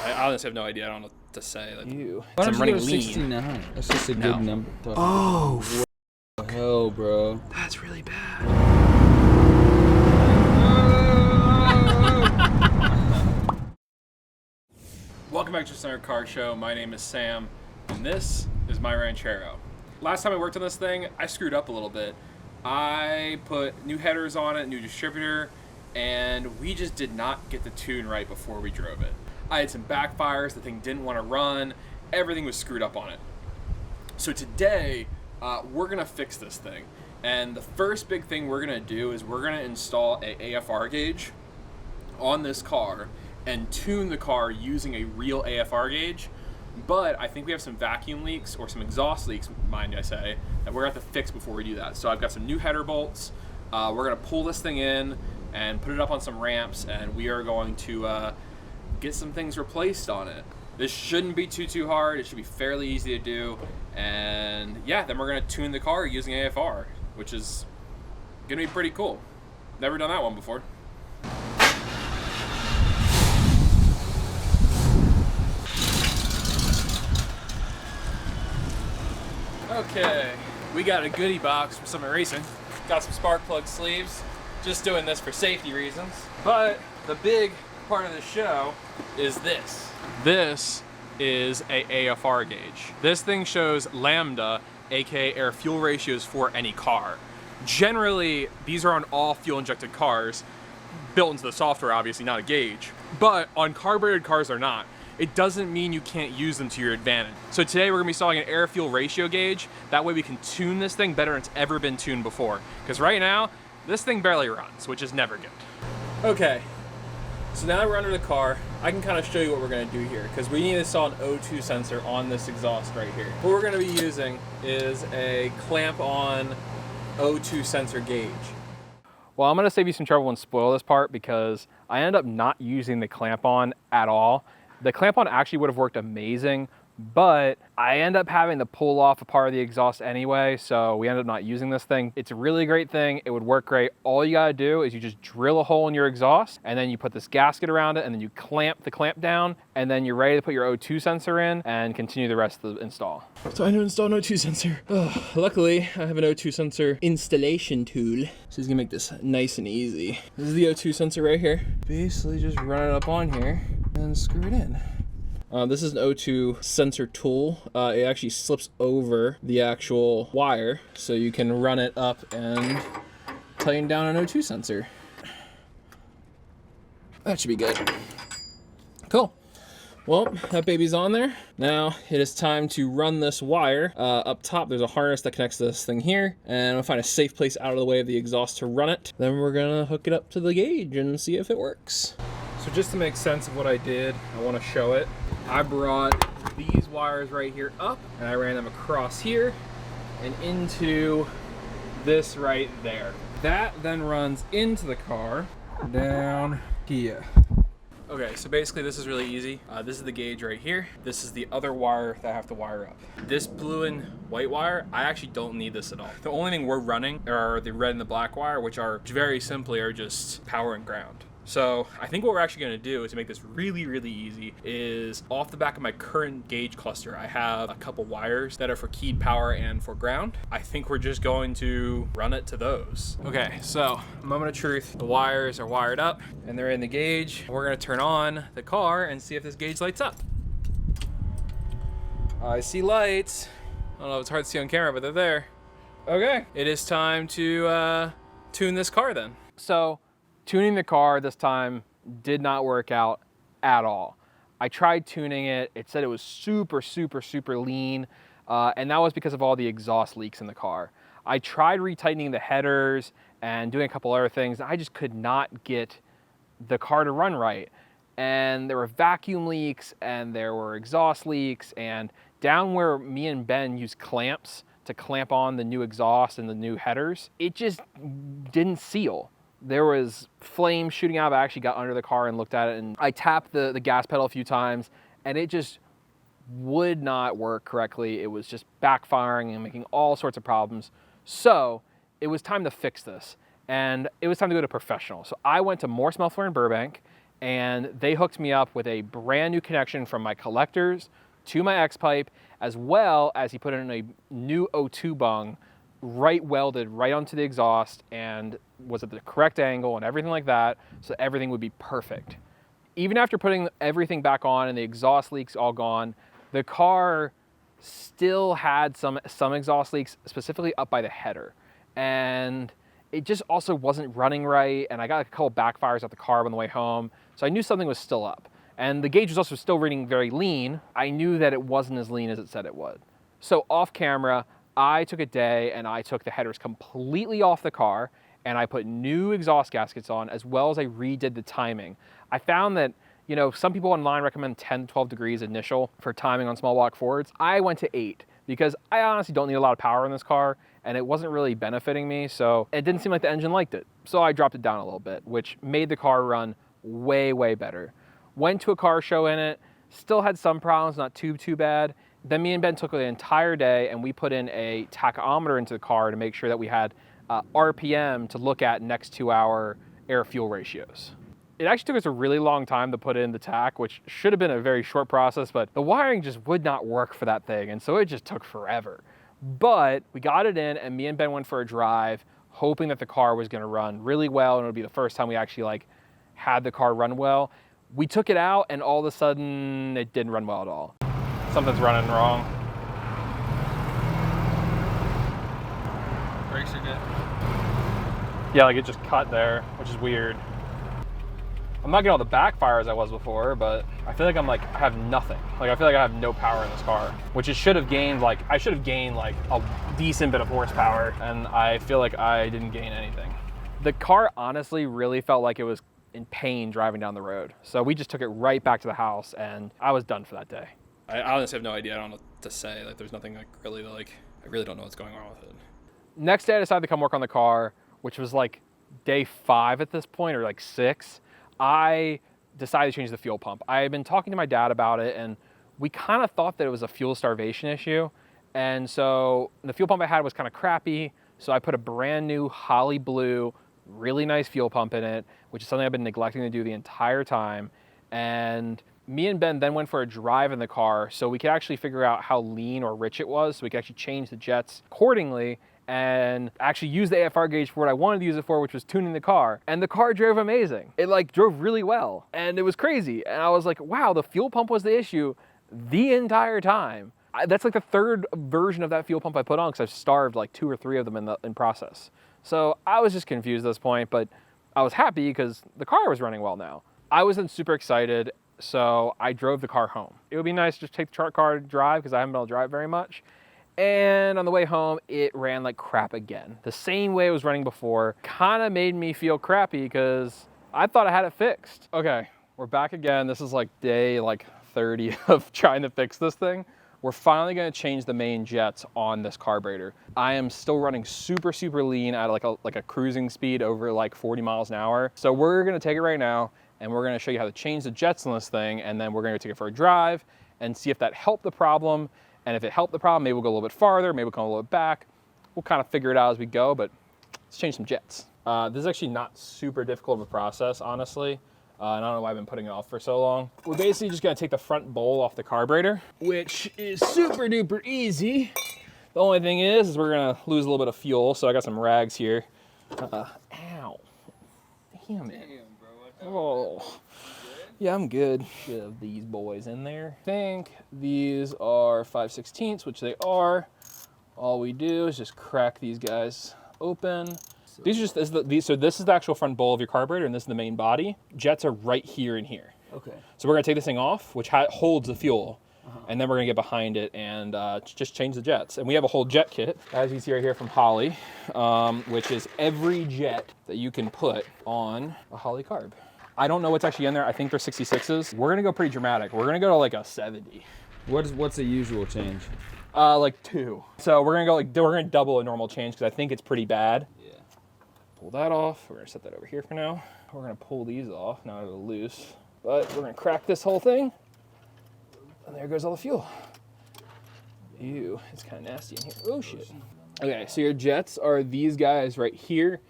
I honestly have no idea. I don't know what to say. Like, Why I'm don't you running go lean. 69? That's just a No. good number. Oh, what the hell, bro? that's really bad. Welcome back to Center Car Show. My name is Sam, and this is my Ranchero. Last time I worked on this thing, I screwed up a little bit. I put new headers on it, new distributor, and we just did not get the tune right before we drove it. I had some backfires, the thing didn't want to run, everything was screwed up on it. So today, we're gonna fix this thing. And the first big thing we're gonna do is we're gonna install a AFR gauge on this car and tune the car using a real AFR gauge. But I think we have some vacuum leaks, or some exhaust leaks, mind I say, that we're gonna have to fix before we do that. So I've got some new header bolts. We're gonna pull this thing in and put it up on some ramps, and we are going to get some things replaced on it. This shouldn't be too hard. It should be fairly easy to do. And yeah, then we're gonna tune the car using AFR, which is gonna be pretty cool. Never done that one before. Okay, we got a goodie box from Summit Racing. Got some spark plug sleeves. Just doing this for safety reasons. But the big part of the show is this. This is a AFR gauge. This thing shows lambda, aka air fuel ratios for any car. Generally, these are on all fuel injected cars, built into the software, obviously not a gauge. But on carbureted cars they're not. It doesn't mean you can't use them to your advantage. So today we're gonna be installing an air fuel ratio gauge. That way we can tune this thing better than it's ever been tuned before. Because right now, this thing barely runs, which is never good. Okay, so now that we're under the car, I can kind of show you what we're gonna do here, because we need to install an O2 sensor on this exhaust right here. What we're gonna be using is a clamp-on O2 sensor gauge. Well, I'm gonna save you some trouble and spoil this part, because I ended up not using the clamp-on at all. The clamp-on actually would have worked amazing, but I end up having to pull off a part of the exhaust anyway, so we ended up not using this thing. It's a really great thing. It would work great. All you gotta do is you just drill a hole in your exhaust, and then you put this gasket around it, and then you clamp the clamp down, and then you're ready to put your O2 sensor in and continue the rest of the install. So I need to install an O2 sensor. Luckily, I have an O2 sensor installation tool. So it's gonna make this nice and easy. This is the O2 sensor right here. Basically just run it up on here and screw it in. This is an O2 sensor tool. It actually slips over the actual wire, so you can run it up and tighten down an O2 sensor. That should be good. Cool. Well, that baby's on there. Now it is time to run this wire. Up top, there's a harness that connects to this thing here, and I'll find a safe place out of the way of the exhaust to run it. Then we're gonna hook it up to the gauge and see if it works. So just to make sense of what I did, I want to show it. I brought these wires right here up, and I ran them across here and into this right there. That then runs into the car down here. Okay, so basically this is really easy. This is the gauge right here. This is the other wire that I have to wire up. This blue and white wire, I actually don't need this at all. The only thing we're running are the red and the black wire, which are very simply are just power and ground. So I think what we're actually gonna do is to make this really easy is off the back of my current gauge cluster, I have a couple wires that are for keyed power and for ground. I think we're just going to run it to those. Okay, so moment of truth. The wires are wired up and they're in the gauge. We're gonna turn on the car and see if this gauge lights up. I see lights. I don't know if it's hard to see on camera, but they're there. Okay, it is time to tune this car then. So, tuning the car this time did not work out at all. I tried tuning it. It said it was super lean, and that was because of all the exhaust leaks in the car. I tried retightening the headers and doing a couple other things. I just could not get the car to run right. And there were vacuum leaks and there were exhaust leaks, and down where me and Ben used clamps to clamp on the new exhaust and the new headers, it just didn't seal. There was flames shooting out. I actually got under the car and looked at it, and I tapped the gas pedal a few times, and it just would not work correctly. It was just backfiring and making all sorts of problems. So it was time to fix this, and it was time to go to a professional. So I went to Morse Muffler in Burbank, and they hooked me up with a brand new connection from my collectors to my X-pipe, as well as he put in a new O2 bung right welded right onto the exhaust and was at the correct angle and everything like that, so everything would be perfect. Even after putting everything back on and the exhaust leaks all gone, the car still had some exhaust leaks, specifically up by the header. And it just also wasn't running right, and I got a couple backfires at the carb on the way home, so I knew something was still up. And the gauge was also still reading very lean. I knew that it wasn't as lean as it said it would. So off camera, I took a day and I took the headers completely off the car and I put new exhaust gaskets on, as well as I redid the timing. I found that, you know, some people online recommend 10, 12 degrees initial for timing on small block Fords. I went to 8 because I honestly don't need a lot of power in this car and it wasn't really benefiting me, so it didn't seem like the engine liked it. So I dropped it down a little bit, which made the car run way, way better. Went to a car show in it, still had some problems, not too bad. Then me and Ben took the entire day and we put in a tachometer into the car to make sure that we had RPM to look at next to our air-fuel ratios. It actually took us a really long time to put in the tach, which should have been a very short process, but the wiring just would not work for that thing, and so it just took forever. But we got it in and me and Ben went for a drive, hoping that the car was gonna run really well and it would be the first time we actually had the car run well. We took it out and all of a sudden it didn't run well at all. Something's running wrong. Brakes are good. Yeah, it just cut there, which is weird. I'm not getting all the backfires I was before, but I feel like I have nothing. I feel like I have no power in this car, which it should have gained, I should have gained a decent bit of horsepower, and I feel like I didn't gain anything. The car honestly really felt like it was in pain driving down the road. So we just took it right back to the house and I was done for that day. I honestly have no idea. I don't know what to say. There's nothing really I really don't know what's going on with it. Next day I decided to come work on the car, which was day 5 at this point, or 6. I decided to change the fuel pump. I had been talking to my dad about it and we kind of thought that it was a fuel starvation issue. And so the fuel pump I had was kind of crappy. So I put a brand new Holley blue, really nice fuel pump in it, which is something I've been neglecting to do the entire time. And me and Ben then went for a drive in the car so we could actually figure out how lean or rich it was, so we could actually change the jets accordingly and actually use the AFR gauge for what I wanted to use it for, which was tuning the car. And the car drove amazing. It drove really well and it was crazy. And I was like, wow, the fuel pump was the issue the entire time. That's the third version of that fuel pump I put on because I've starved 2 or 3 of them in process. So I was just confused at this point, but I was happy because the car was running well now. I was then super excited, so I drove the car home. It would be nice to just take the car to drive because I haven't been able to drive very much. And on the way home, it ran like crap again. The same way it was running before. Kind of made me feel crappy because I thought I had it fixed. Okay, we're back again. This is day 30 of trying to fix this thing. We're finally gonna change the main jets on this carburetor. I am still running super lean at a cruising speed over 40 miles an hour. So we're gonna take it right now and we're gonna show you how to change the jets on this thing, and then we're gonna take it for a drive and see if that helped the problem. And if it helped the problem, maybe we'll go a little bit farther, maybe we'll come a little bit back. We'll kind of figure it out as we go, but let's change some jets. This is actually not super difficult of a process, honestly. And I don't know why I've been putting it off for so long. We're basically just gonna take the front bowl off the carburetor, which is super duper easy. The only thing is we're gonna lose a little bit of fuel, so I got some rags here. Ow. Damn it. Oh. Yeah, I'm good. Shove these boys in there. I think these are 5/16, which they are. All we do is just crack these guys open. These are just, so this is the actual front bowl of your carburetor, and this is the main body. Jets are right here and here. Okay. So we're gonna take this thing off, which holds the fuel, and then we're gonna get behind it and just change the jets. And we have a whole jet kit, as you see right here from Holley, which is every jet that you can put on a Holley carb. I don't know what's actually in there. I think they're 66s. We're gonna go pretty dramatic. We're gonna go to a 70. What's the usual change? 2. So we're gonna go we're gonna double a normal change because I think it's pretty bad. Yeah. Pull that off. We're gonna set that over here for now. We're gonna pull these off. Now they're loose. But we're gonna crack this whole thing. And there goes all the fuel. Ew, it's kind of nasty in here. Oh shit. Okay, so your jets are these guys right here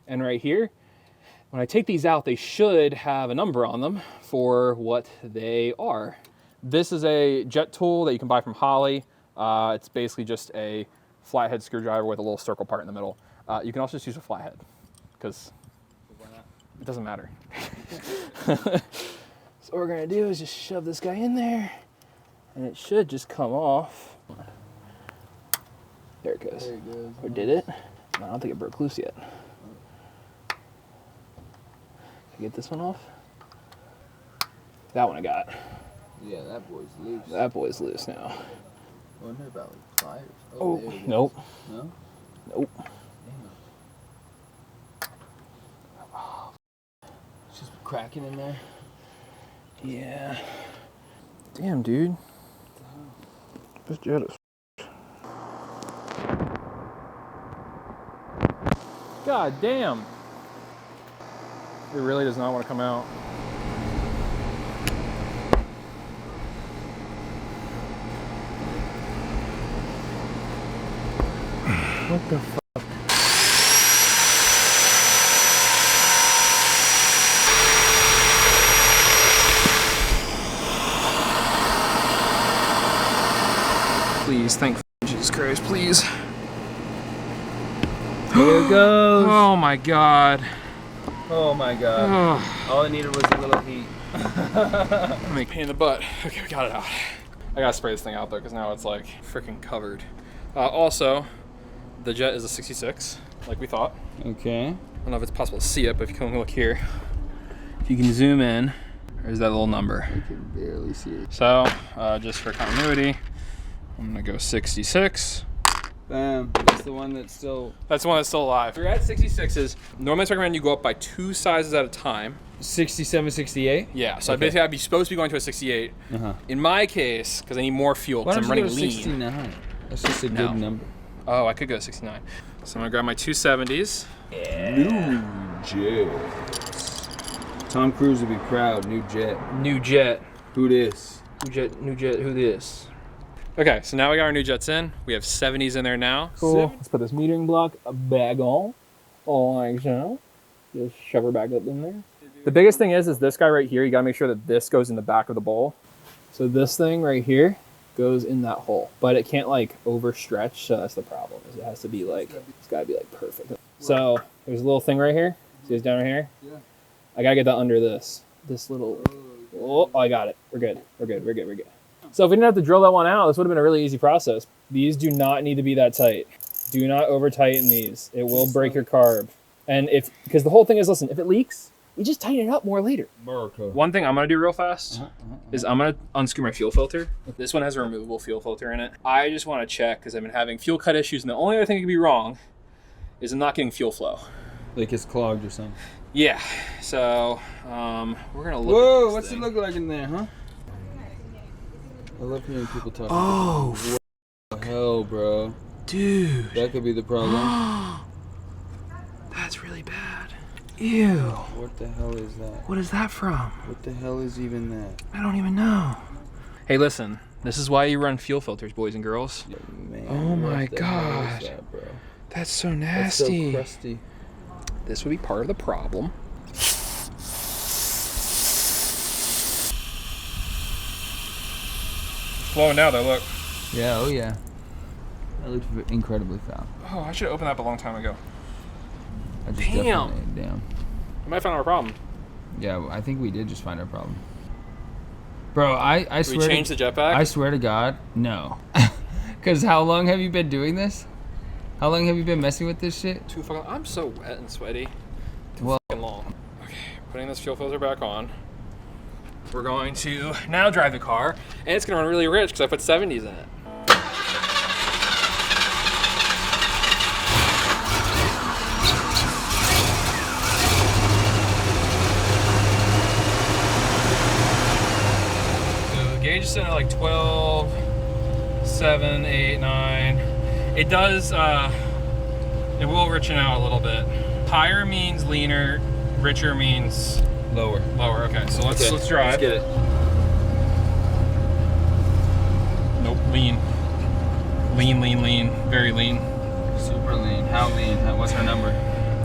and right here. When I take these out, they should have a number on them for what they are. This is a jet tool that you can buy from Holley. It's basically just a flathead screwdriver with a little circle part in the middle. You can also just use a flathead because it doesn't matter. So what we're gonna do is just shove this guy in there and it should just come off. There it goes. There it goes. Or did it? No, I don't think it broke loose yet. Get this one off. That one I got. Yeah, that boy's loose. That boy's loose now. I wonder about like pliers. Oh, there it nope. goes. No? Nope. Damn. It's just cracking in there. Yeah. Damn, dude. This jet is. God damn. It really does not want to come out. What the fuck? Please, thank Jesus Christ, please. There it goes. Oh my God. Oh my God. All I needed was a little heat. Make pain in the butt. Okay, we got it out. I gotta spray this thing out though, because now it's like freaking covered. Also, the jet is a 66, like we thought. Okay. I don't know if it's possible to see it, but if you come look here, if you can zoom in, there's that little number. I can barely see it. So, just for continuity, I'm gonna go 66. Bam. That's the one that's still... That's the one that's still alive. If you're at 66s, normally it's recommended you go up by 2 sizes at a time. 67, 68? Yeah, so Okay. basically I'd be supposed to be going to a 68. In my case, because I need more fuel, Why because don't I'm you go running to lean. 69? That's just a No. good number. Oh, I could go 69. So I'm gonna grab my 270s. New jet. Tom Cruise would be proud. New jet. New jet. Who this? New jet, who this? Okay, so now we got our new jets in. We have 70s in there now. Cool. Let's put this metering block back on. Like so. Just shove her back up in there. The biggest thing is this guy right here, you gotta make sure that this goes in the back of the bowl. So this thing right here goes in that hole, but it can't like overstretch, so that's the problem. Is it has to be like, it's gotta be like perfect. So there's a little thing right here. See this down right here? Yeah. I gotta get that under this little, oh, I got it. We're good. So if we didn't have to drill that one out, this would have been a really easy process. These do not need to be that tight. Do not over tighten these. It will break your carb. And because the whole thing is, listen, if it leaks, we just tighten it up more later. One thing I'm gonna do real fast is I'm gonna unscrew my fuel filter. This one has a removable fuel filter in it. I just wanna check, because I've been having fuel cut issues, and the only other thing that could be wrong is I'm not getting fuel flow. Like it's clogged or something. Yeah, so we're gonna look Whoa, at this what's thing. it look like in there, huh? I love hearing people talk. Oh, what the hell, bro? dude. That could be the problem. That's really bad. Ew. What the hell is that? What is that from? What the hell is even that? I don't even know. Hey, listen. This is why you run fuel filters, boys and girls. Yeah, man, Oh my what the hell God. is that, bro? That's so That's so nasty. crusty. This would be part of the problem. Flowing now though, look. Yeah, oh yeah. That looked incredibly foul. Oh, I should have opened that up a long time ago. I just Damn. Damn. We might have found our problem. Yeah, I think we did just find our problem. Bro, I Did swear we change the jetpack? I swear to God, no. Because how long have you been doing this? How long have you been messing with this shit? Too fucking. I'm so wet and sweaty. Too Well- fucking long. Okay, putting this fuel filter back on. We're going to now drive the car, and it's gonna run really rich because I put 70s in it. So the gauge is set at like 12, 7, 8, 9. It does, it will richen out a little bit. Higher means leaner, richer means Lower. lower. Okay, so let's drive. Let's get it. Nope, lean. Lean, lean, lean. Very lean. Super lean. How lean? What's our number?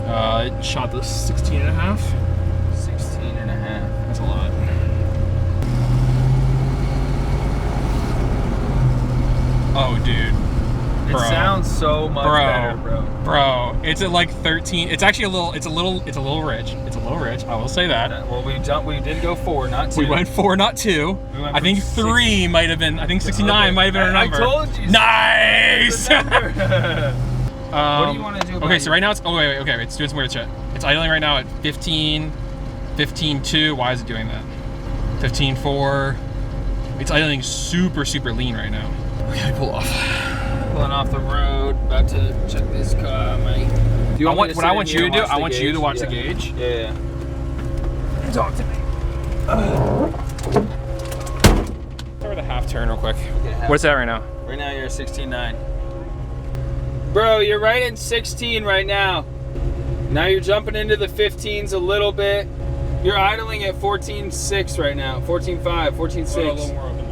It shot the 16 and a half. 16 and a half. That's a lot. Oh, dude. It sounds so much better, bro. Bro, it's at like 13. It's actually a little rich. It's a little rich. I will say that. Well, we did go 4, not 2. We went 4, not 2. I think 3 might have been. I think 69 might have been our number. I told you. Nice. What do you want to do? Okay, so right now it's. Oh wait. Okay, it's doing some weird shit. It's idling right now at 15, 15.2. Why is it doing that? 15.4. It's idling super lean right now. Okay, pull off. Pulling off the road, about to check this car, mate. What I want you to do, I want you to watch the gauge. Yeah. Talk to me. Start with a half turn real quick. What's that right now? Right now you're 16.9. Bro, you're right in 16 right now. Now you're jumping into the 15s a little bit. You're idling at 14.6 right now. 14.5, 14.6. A little more openness.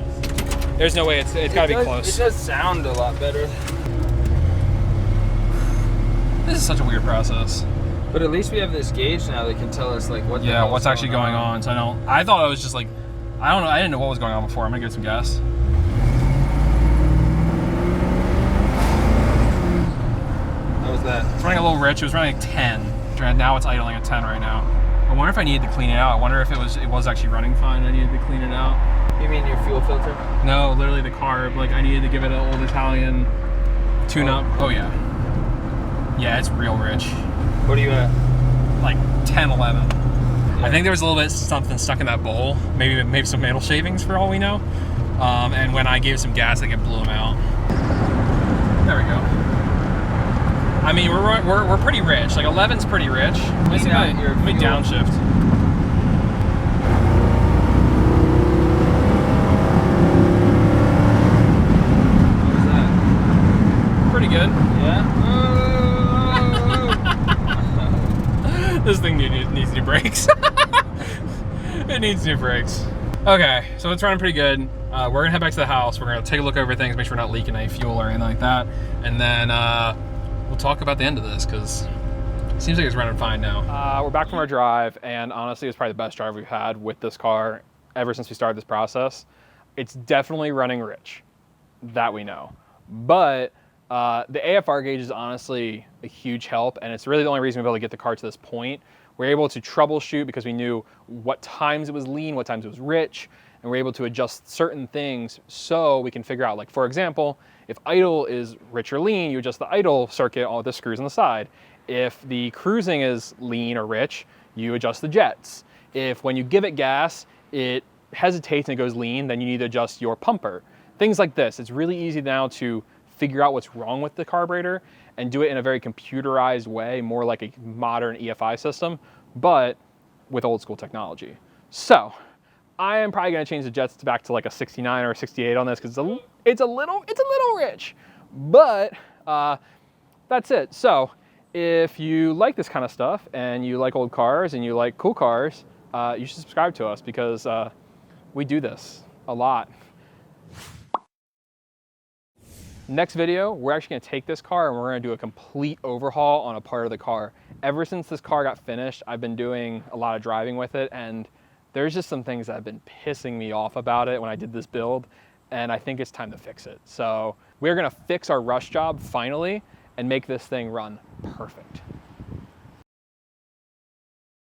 There's no way, it's gotta be close. It does sound a lot better. This is such a weird process. But at least we have this gauge now that can tell us like what. Yeah, what's actually going on. So I thought it was just like, I don't know. I didn't know what was going on before. I'm gonna give it some gas. How was that? It's running a little rich. It was running like 10. Now it's idling at 10 right now. I wonder if I needed to clean it out. I wonder if it was actually running fine. I needed to clean it out. You mean your fuel filter? No, literally the carb. Like I needed to give it an old Italian tune-up. Oh yeah. Yeah, it's real rich. What are you at? Like 10, 11. Yeah. I think there was a little bit something stuck in that bowl. Maybe some metal shavings for all we know. And when I gave some gas, I think it blew them out. There we go. I mean, we're pretty rich. Like 11's pretty rich. Let me downshift. What was that? Pretty good. Yeah. This thing needs new brakes. It needs new brakes. Okay, so it's running pretty good. We're gonna head back to the house. We're gonna take a look over things, make sure we're not leaking any fuel or anything like that, and then we'll talk about the end of this because it seems like it's running fine now. We're back from our drive, and honestly, it's probably the best drive we've had with this car ever since we started this process. It's definitely running rich, that we know, but the AFR gauge is honestly a huge help, and it's really the only reason we've been able to get the car to this point. We're able to troubleshoot because we knew what times it was lean, what times it was rich, and we're able to adjust certain things so we can figure out, like for example, if idle is rich or lean, you adjust the idle circuit, all the screws on the side. If the cruising is lean or rich, you adjust the jets. If when you give it gas, it hesitates and it goes lean, then you need to adjust your pumper. Things like this. It's really easy now to figure out what's wrong with the carburetor and do it in a very computerized way, more like a modern EFI system, but with old school technology. So I am probably gonna change the jets back to like a 69 or a 68 on this because it's a little rich, but that's it. So if you like this kind of stuff and you like old cars and you like cool cars, you should subscribe to us because we do this a lot. Next video, we're actually gonna take this car and we're gonna do a complete overhaul on a part of the car. Ever since this car got finished, I've been doing a lot of driving with it, and there's just some things that have been pissing me off about it when I did this build, and I think it's time to fix it. So we're gonna fix our rush job finally and make this thing run perfect.